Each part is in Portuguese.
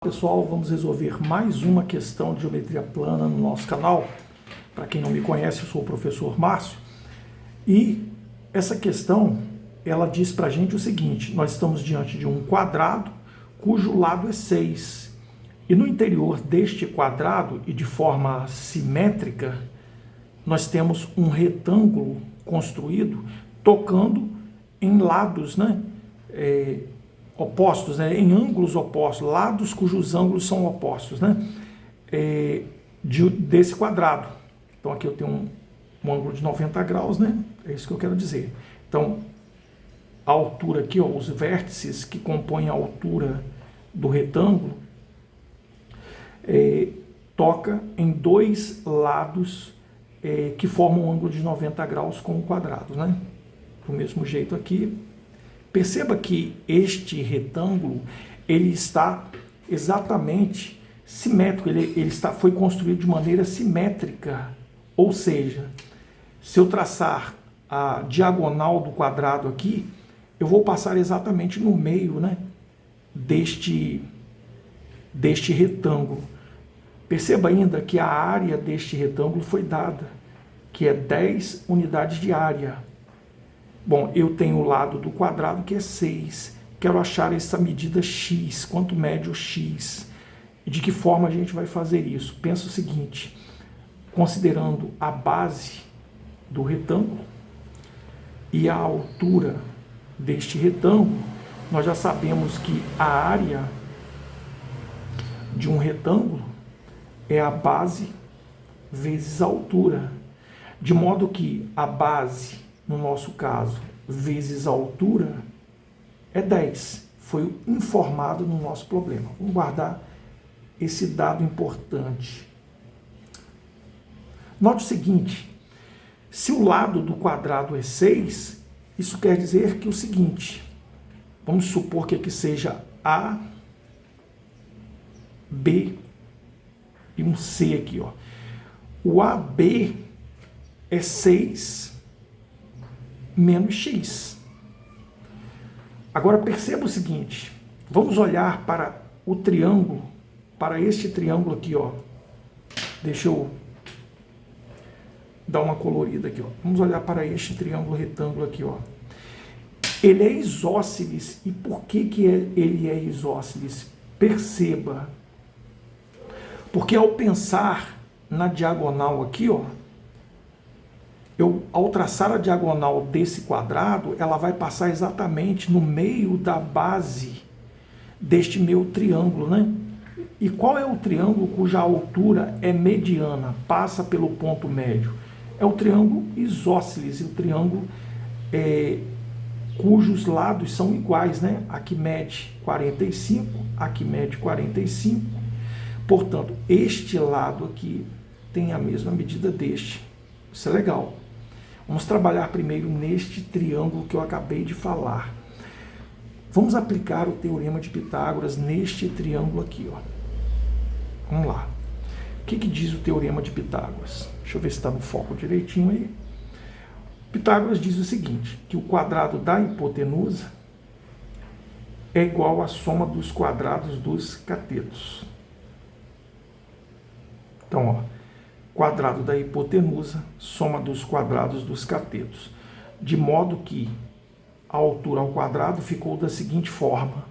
Pessoal, vamos resolver mais uma questão de geometria plana no nosso canal. Para quem não me conhece, eu sou o professor Márcio. E essa questão, ela diz para a gente o seguinte: nós estamos diante de um quadrado cujo lado é 6. E no interior deste quadrado, e de forma simétrica, nós temos um retângulo construído tocando em lados, opostos, em ângulos opostos, lados cujos ângulos são opostos, desse quadrado. Então aqui eu tenho um ângulo de 90 graus, é isso que eu quero dizer. Então a altura aqui, os vértices que compõem a altura do retângulo, toca em dois lados que formam um ângulo de 90 graus com o quadrado, Do mesmo jeito aqui. Perceba que este retângulo, ele está exatamente simétrico, foi construído de maneira simétrica, ou seja, se eu traçar a diagonal do quadrado aqui, eu vou passar exatamente no meio, deste retângulo. Perceba ainda que a área deste retângulo foi dada, que é 10 unidades de área. Bom, eu tenho o lado do quadrado que é 6. Quero achar essa medida x, quanto mede o x. E de que forma a gente vai fazer isso? Pensa o seguinte: considerando a base do retângulo e a altura deste retângulo, nós já sabemos que a área de um retângulo é a base vezes a altura. De modo que a base, no nosso caso, vezes a altura, é 10. Foi informado no nosso problema. Vamos guardar esse dado importante. Note o seguinte: se o lado do quadrado é 6, isso quer dizer que o seguinte, vamos supor que aqui seja A, B e um C aqui, O AB é 6 menos x. Agora perceba o seguinte, vamos olhar para o triângulo, para este triângulo aqui, Deixa eu dar uma colorida aqui, Vamos olhar para este triângulo retângulo aqui, Ele é isósceles. E por que ele é isósceles? Perceba. Porque ao pensar na diagonal aqui, ao traçar a diagonal desse quadrado, ela vai passar exatamente no meio da base deste meu triângulo, E qual é o triângulo cuja altura é mediana, passa pelo ponto médio? É o triângulo isósceles, o triângulo cujos lados são iguais, Aqui mede 45, aqui mede 45. Portanto, este lado aqui tem a mesma medida deste. Isso é legal. Vamos trabalhar primeiro neste triângulo que eu acabei de falar. Vamos aplicar o teorema de Pitágoras neste triângulo aqui, Vamos lá. O que diz o teorema de Pitágoras? Deixa eu ver se está no foco direitinho aí. Pitágoras diz o seguinte, que o quadrado da hipotenusa é igual à soma dos quadrados dos catetos. Então, quadrado da hipotenusa, soma dos quadrados dos catetos. De modo que a altura ao quadrado ficou da seguinte forma: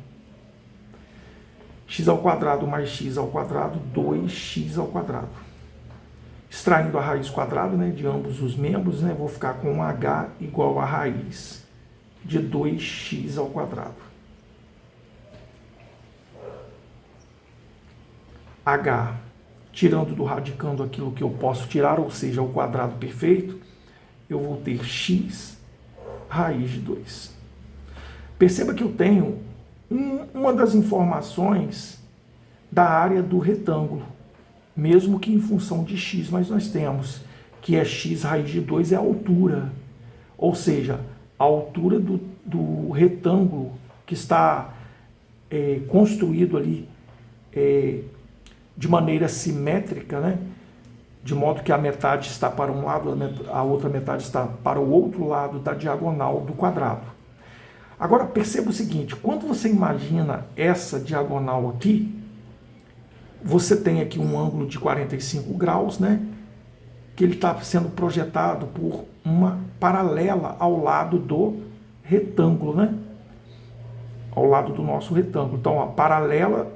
x ao quadrado mais x ao quadrado, 2x ao quadrado. Extraindo a raiz quadrada, de ambos os membros, vou ficar com h igual a raiz de 2x ao quadrado. h, tirando do radicando aquilo que eu posso tirar, ou seja, o quadrado perfeito, eu vou ter x raiz de 2. Perceba que eu tenho uma das informações da área do retângulo, mesmo que em função de x, mas nós temos que é x raiz de 2 é a altura, ou seja, a altura do retângulo que está construído ali de maneira simétrica, de modo que a metade está para um lado, a outra metade está para o outro lado da diagonal do quadrado. Agora perceba o seguinte, quando você imagina essa diagonal aqui, Você tem aqui um ângulo de 45 graus, né? Que ele está sendo projetado por uma paralela ao lado do retângulo, né? Ao lado do nosso retângulo. Então, a paralela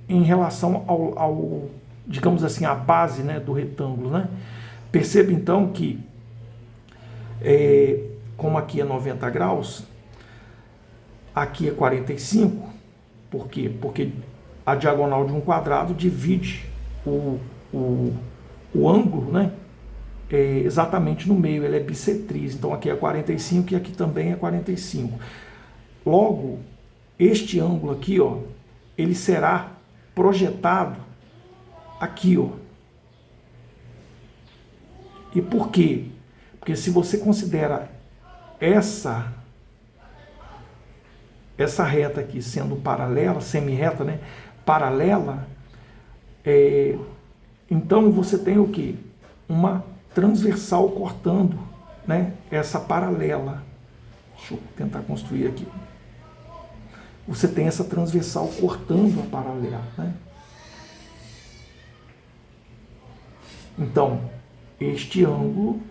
em relação ao digamos assim, à base, né, do retângulo, né? Perceba então que, como aqui é 90 graus, aqui é 45, por quê? Porque a diagonal de um quadrado divide o ângulo, né? Exatamente no meio, ele é bissetriz. Então aqui é 45 e aqui também é 45. Logo, este ângulo aqui, ó, ele será projetado aqui, ó. E por quê? Porque se você considera essa reta aqui sendo paralela, semi-reta, né? Paralela, então você tem o quê? Uma transversal cortando, né? Essa paralela. Deixa eu tentar construir aqui. Você tem essa transversal cortando a paralela, né? Então, este ângulo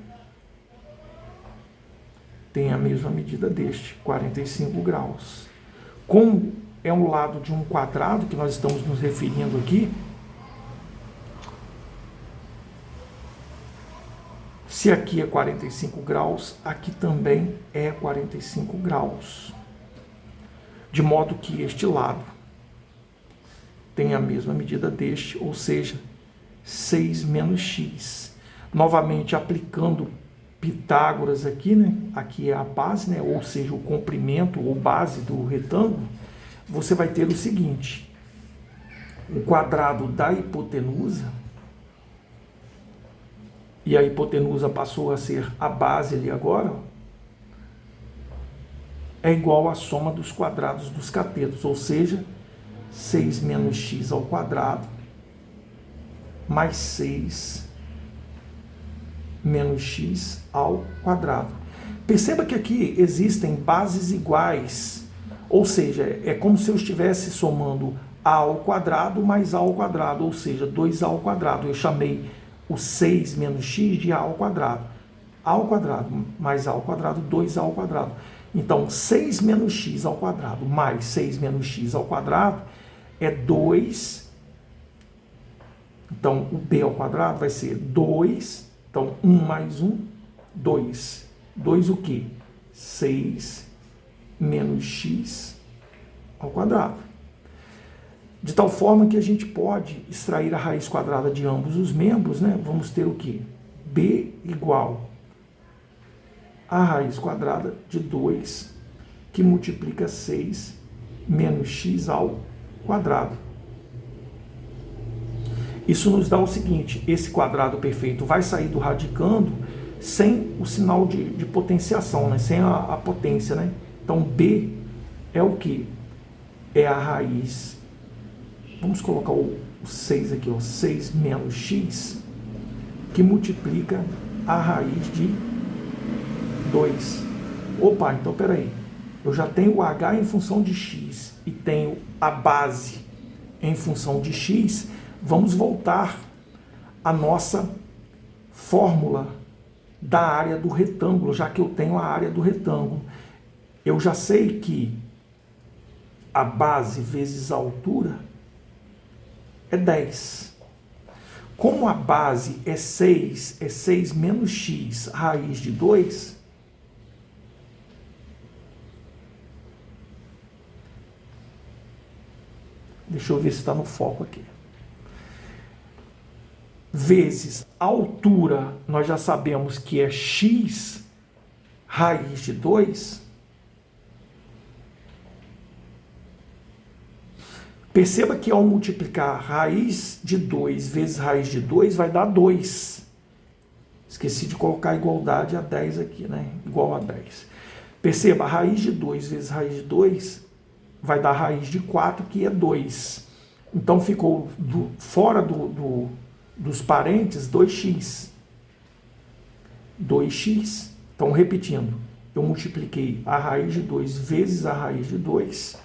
tem a mesma medida deste, 45 graus. Como é um lado de um quadrado que nós estamos nos referindo aqui, se aqui é 45 graus, aqui também é 45 graus. De modo que este lado tem a mesma medida deste, ou seja, 6 menos x. Novamente aplicando Pitágoras aqui, né? Aqui é a base, né? Ou seja, o comprimento ou base do retângulo. Você vai ter o seguinte: o quadrado da hipotenusa, e a hipotenusa passou a ser a base ali agora, ó, é igual à soma dos quadrados dos catetos, ou seja, 6 menos x ao quadrado mais 6 menos x ao quadrado. Perceba que aqui existem bases iguais, ou seja, é como se eu estivesse somando a ao quadrado mais a ao quadrado, ou seja, 2a ao quadrado. Eu chamei o 6 menos x de a ao quadrado. A ao quadrado mais a ao quadrado, 2a ao quadrado. Então, 6 menos x ao quadrado mais 6 menos x ao quadrado é 2. Então, o b ao quadrado vai ser 2. Então, 1 mais 1, 2. 2 o quê? 6 menos x ao quadrado. De tal forma que a gente pode extrair a raiz quadrada de ambos os membros, né? Vamos ter o quê? B igual a raiz quadrada de 2, que multiplica 6 menos x ao quadrado. Isso nos dá o seguinte: esse quadrado perfeito vai sair do radicando sem o sinal de potenciação, né? Sem a potência, né? Então, B é o que? É a raiz. Vamos colocar o 6 aqui, ó, 6 menos x, que multiplica a raiz de 2. Opa, então peraí. Eu já tenho o h em função de x e tenho a base em função de x. Vamos voltar à nossa fórmula da área do retângulo, já que eu tenho a área do retângulo. Eu já sei que a base vezes a altura é 10. Como a base é 6 menos x raiz de 2, deixa eu ver se está no foco aqui. Vezes a altura, nós já sabemos que é x raiz de 2. Perceba que ao multiplicar raiz de 2 vezes raiz de 2 vai dar 2. Esqueci de colocar a igualdade a 10 aqui, né? Igual a 10. Perceba, a raiz de 2 vezes raiz de 2 vai dar raiz de 4, que é 2. Então ficou fora dos parênteses 2x. 2x. Então, repetindo, eu multipliquei a raiz de 2 vezes a raiz de 2,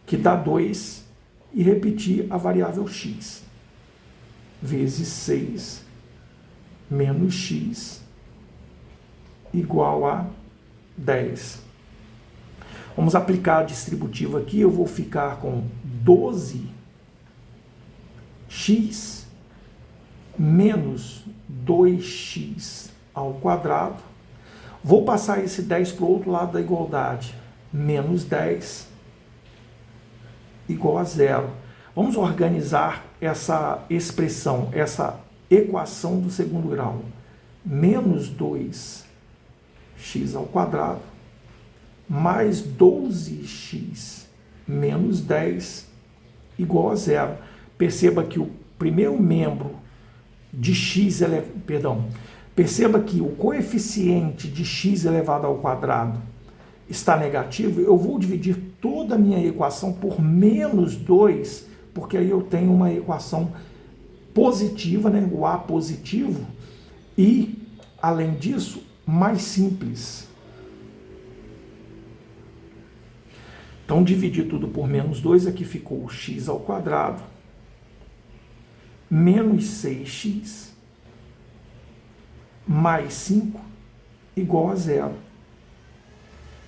que dá 2, e repetir a variável x, vezes 6 menos x igual a 10. Vamos aplicar a distributiva aqui, eu vou ficar com 12x menos 2x ao quadrado. Vou passar esse 10 para o outro lado da igualdade. Menos 10 igual a zero. Vamos organizar essa expressão, essa equação do segundo grau. Menos 2x ao quadrado mais 12x menos 10 igual a zero. Perceba que o primeiro membro de x perceba que o coeficiente de x elevado ao quadrado está negativo. Eu vou dividir toda a minha equação por menos 2, porque aí eu tenho uma equação positiva, né? O a positivo, e, além disso, mais simples. Então, dividir tudo por menos 2, aqui ficou o x ao quadrado, menos 6x, mais 5, igual a zero.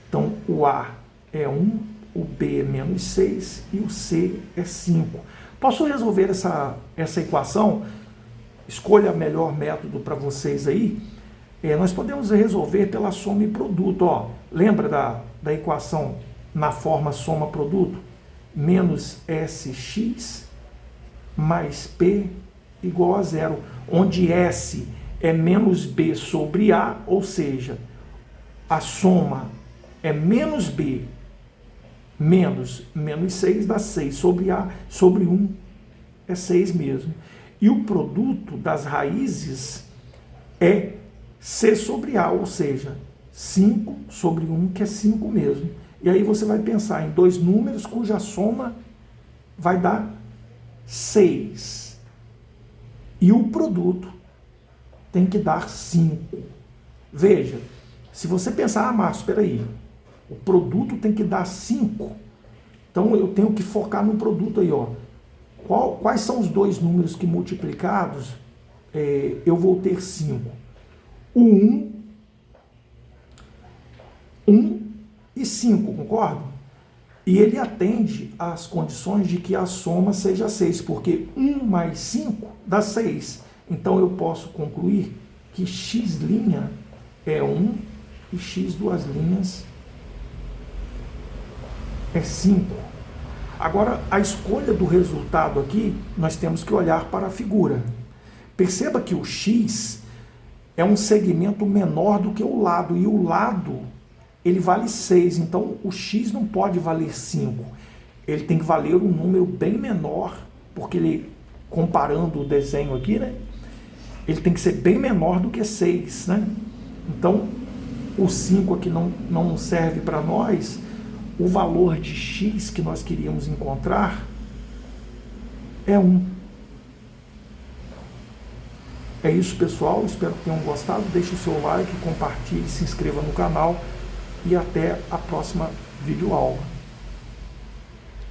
Então, o A é 1, o B é menos 6 e o C é 5. Posso resolver essa equação? Escolha o melhor método para vocês aí. Nós podemos resolver pela soma e produto. Ó. Lembra da equação na forma soma-produto? Menos SX mais P igual a zero, onde S é menos B sobre A, ou seja, a soma é menos B menos 6 dá 6 sobre A, sobre 1 é 6 mesmo. E o produto das raízes é C sobre A, ou seja, 5 sobre 1, que é 5 mesmo. E aí você vai pensar em dois números cuja soma vai dar 6. E o produto tem que dar 5. Veja, se você pensar, Márcio, espera aí, o produto tem que dar 5. Então eu tenho que focar no produto aí, ó. Quais são os dois números que multiplicados eu vou ter 5? O 1 e 5, concordo? E ele atende às condições de que a soma seja 6, porque 1 mais 5 dá 6. Então eu posso concluir que x' é 1 e x duas linhas é 5. Agora, a escolha do resultado aqui, nós temos que olhar para a figura. Perceba que o x é um segmento menor do que o lado, e o lado, ele vale 6, então o x não pode valer 5. Ele tem que valer um número bem menor, porque ele, comparando o desenho aqui, né, ele tem que ser bem menor do que 6, né? Então, o 5 aqui não serve para nós. O valor de x que nós queríamos encontrar é 1. É isso, pessoal. Espero que tenham gostado. Deixe o seu like, compartilhe, se inscreva no canal e até a próxima videoaula.